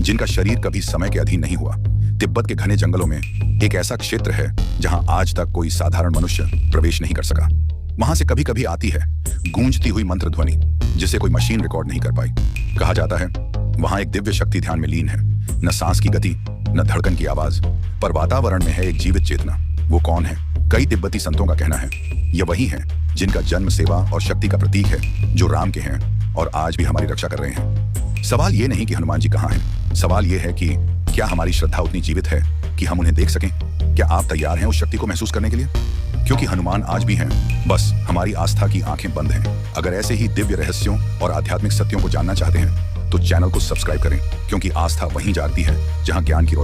जिनका शरीर कभी समय के अधीन नहीं हुआ। तिब्बत के घने जंगलों में एक ऐसा क्षेत्र है जहां आज तक कोई साधारण मनुष्य प्रवेश नहीं कर सका। वहां से कभी कभी आती है गूंजती हुई मंत्र ध्वनि, जिसे कोई मशीन रिकॉर्ड नहीं कर पाई। कहा जाता है वहां एक दिव्य शक्ति ध्यान में लीन है, न सांस की गति न धड़कन की आवाज, पर वातावरण में है एक जीवित चेतना। वो कौन है? कई तिब्बती संतों का कहना है ये वही है जिनका जन्म सेवा और शक्ति का प्रतीक है, जो राम के हैं और आज भी हमारी रक्षा कर रहे हैं। सवाल ये नहीं कि हनुमान जी कहाँ हैं, सवाल ये है कि क्या हमारी श्रद्धा उतनी जीवित है कि हम उन्हें देख सकें? क्या आप तैयार हैं उस शक्ति को महसूस करने के लिए? क्योंकि हनुमान आज भी हैं, बस हमारी आस्था की आंखें बंद हैं। अगर ऐसे ही दिव्य रहस्यों और आध्यात्मिक सत्यों को जानना चाहते हैं तो चैनल को सब्सक्राइब करें, क्योंकि आस्था वहीं जागती है जहां ज्ञान की